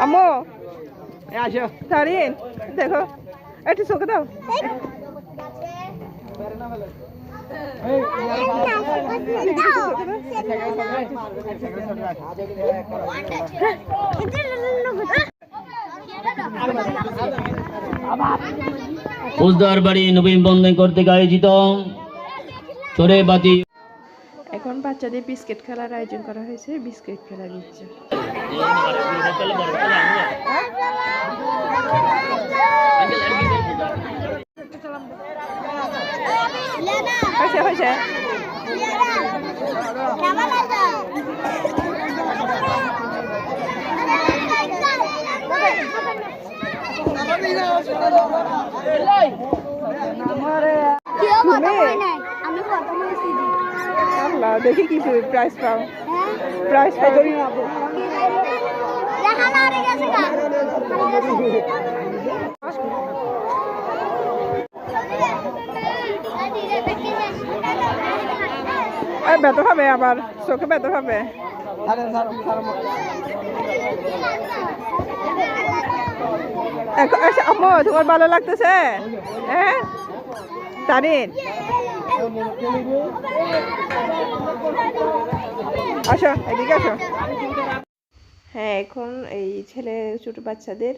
আম্মু আসো তারিন দেখো একটু চোখে দাও পোজদার বাড়ি নবীন বন্ধন কর্তৃক আয়োজিত চোরে বাতি। এখন বাচ্চাদের বিস্কিট খেলার আয়োজন করা হয়েছে, বিস্কিট খেলা দিচ্ছে। দেখি কি প্রাইস পাও, প্রাইস পাই করি না ব্যথা হবে, আবার চোখে ব্যথা হবে। আম্মু তোমার ভালো লাগতেছে? হ্যাঁ তারিন আসো এদিকে আসো। হ্যাঁ এখন এই ছেলে ছোট বাচ্চাদের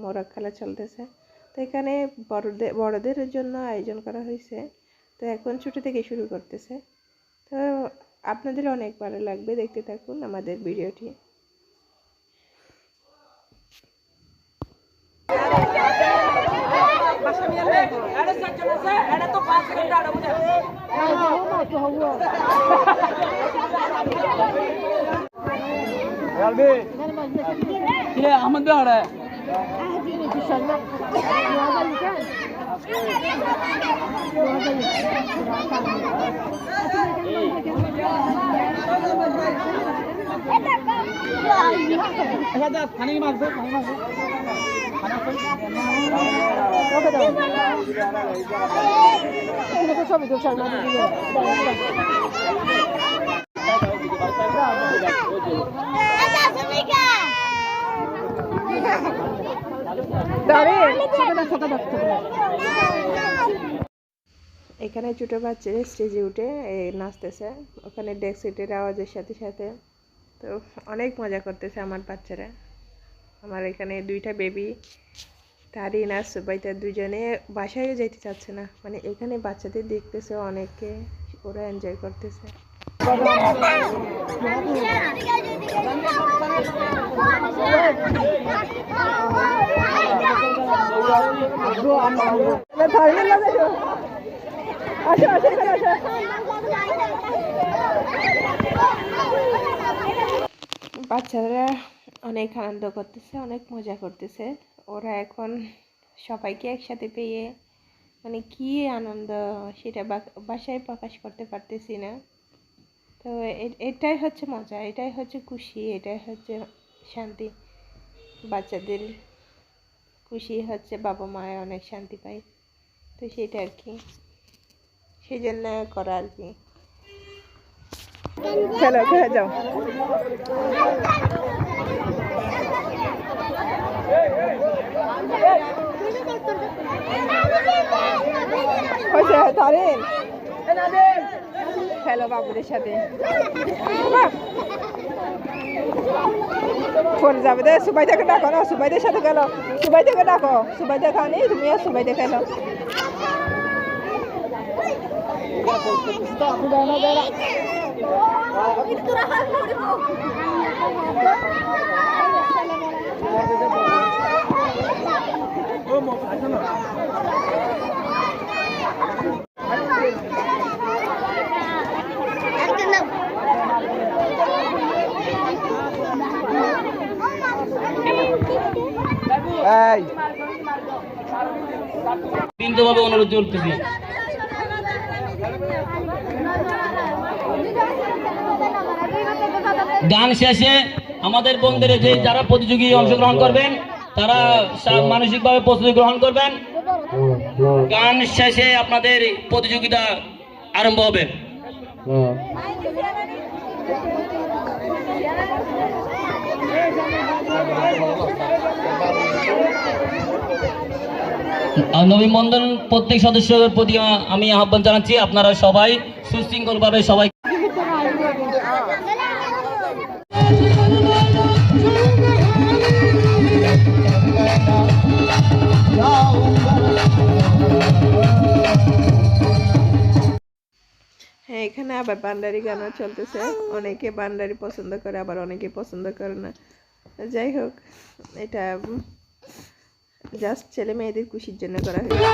মোরগ খেলা চলতেছে, তো এখানে বড়দের জন্য আয়োজন করা হয়েছে। তো এখন ছোট থেকে শুরু করতেছে, তো আপনাদের অনেক ভালো লাগবে, দেখতে থাকুন আমাদের ভিডিওটি। আহমদ বিহার এখানে ছোট বাচ্চারা স্টেজে উঠে নাচতেছে, ওখানে ডেক সেটের আওয়াজের সাথে সাথে। তো অনেক মজা করতেছে আমার বাচ্চারা। আমার এখানে দুইটা বেবি তারিন আর সুবাইতা দুজনে বাসায়ও যেতে চাচ্ছে না, মানে এখানে বাচ্চাদের দেখতেছে অনেকে, ওরা এনজয় করতেছে। বাচ্চারা অনেক আনন্দ করতেছে, অনেক মজা করতেছে। ওরা এখন সবাইকে একসাথে পেয়ে মানে কি আনন্দ সেটা বাসায় প্রকাশ করতে পারতেছি না। তো এটাই হচ্ছে মজা, এটাই হচ্ছে খুশি, এটাই হচ্ছে শান্তি। বাচ্চাদের খুশি হচ্ছে বাবা মায়ে অনেক শান্তি পায়, তো সেটা আর কি, সেই জন্য করা আর কি। চলো খেলে যাও। তারিন খেলো বাবুদের সাথে, পরে যাবে দে। সুবাইদাকে ডাকো না, সুবাইদের সাথে গেলো, সুবাইদাকে ডাকো, সুবাইদা খানি তুমিও সুবাইদা খেলো। বিন্দুভাবে অনুরোধ করতেছি। গান শেষে আমাদের বন্ধুরা যে যারা প্রতিযোগী অংশগ্রহণ করবেন তারা মানসিকভাবে প্রস্তুতি গ্রহণ করবেন। গান শেষে আপনাদের প্রতিযোগিতা আরম্ভ হবে। নবীন বন্ধন প্রত্যেক সদস্যের প্রতি আমি আহ্বান জানাচ্ছি, আপনারা সবাই সুশৃঙ্খলভাবে সবাই হ্যাঁ, এখানে আবার বান্ডারি গানও চলতেছে। অনেকে বান্ডারি পছন্দ করে, আবার অনেকে পছন্দ করে না। যাই হোক, এটা জাস্ট ছেলে মেয়েদের খুশির জন্য করা হয়েছে।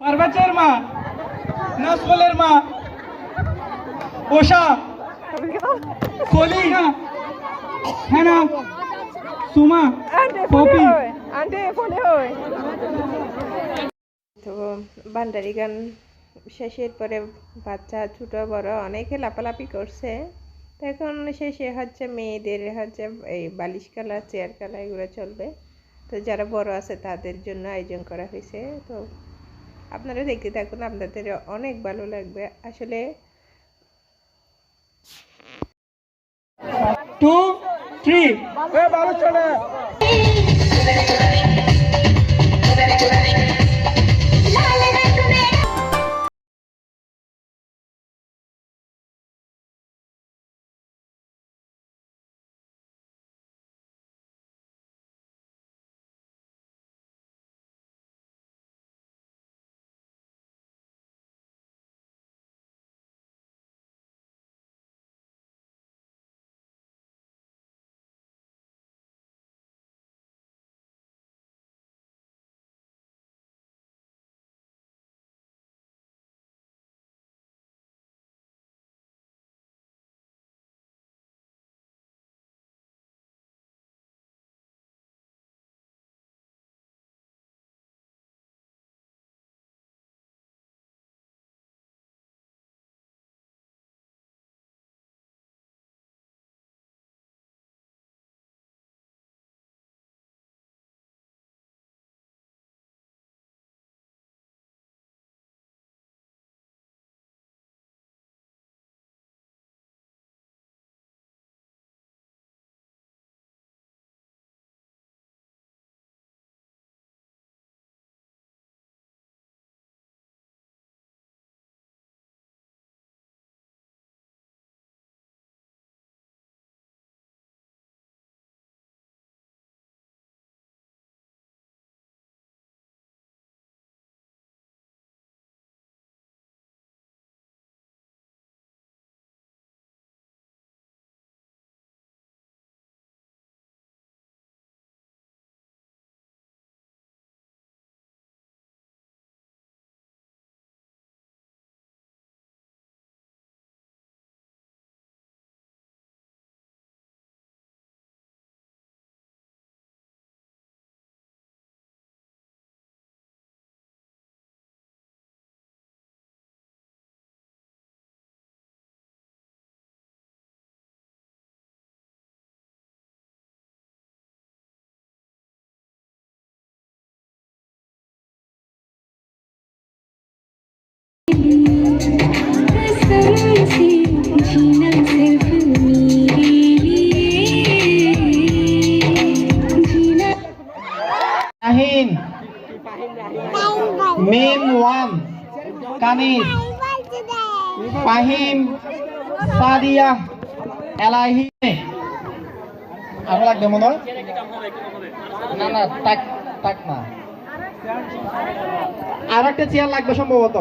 পার্বতের মা, নাজফলের মা, ওষা, কলি, হেনা, সুমা, পপি। তো বান্ডারি গান শেষের পরে বাচ্চা ছোট বড় অনেকে লাফালাফি করছে। তো এখন শেষে হচ্ছে মেয়েদের হচ্ছে এই বালিশ খেলা, চেয়ার খেলা এগুলো চলবে। তো যারা বড় আছে তাদের জন্য আয়োজন করা হয়েছে। তো আপনারা দেখতে থাকুন, আপনাদের অনেক ভালো লাগবে আসলে। 2 3 Ahin Mim 1 Kanis Fahim Sadia Elahi আরো লাগবে মনে হয় না না তাক তাক না আর একটা চেয়ার লাগবে সম্ভবত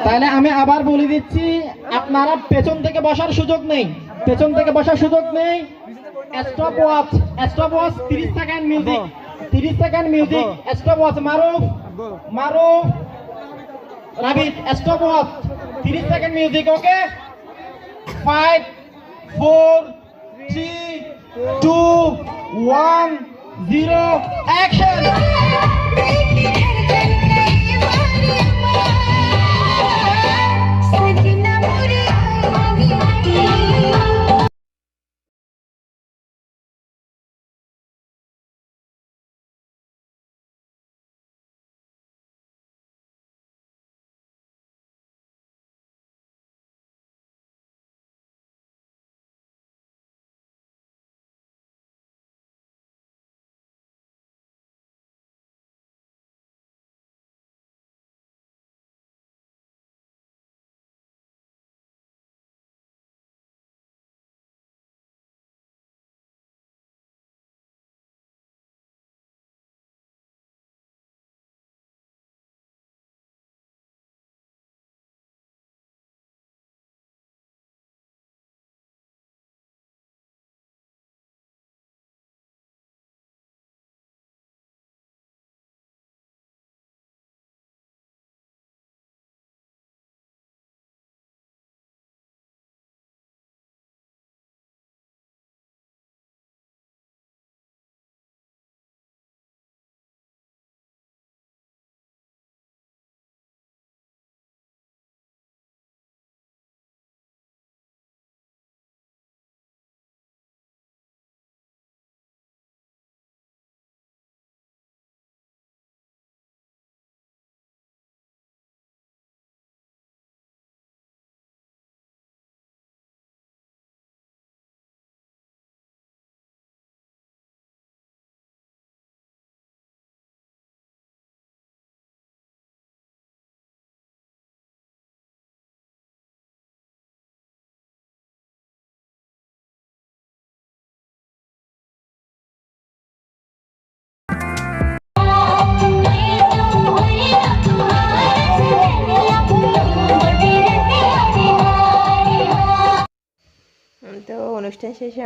তাহলে আমি আবার বলে দিচ্ছি, আপনারা পেছন থেকে বসার সুযোগ নেই, পেছন থেকে বসার সুযোগ নেই। Stopwatch 30 second music, 30 second music, stopwatch Maruf Rabit, stopwatch 30 second music. Okay 5 4 3 2 1 0 action. তো অনুষ্ঠান শেষে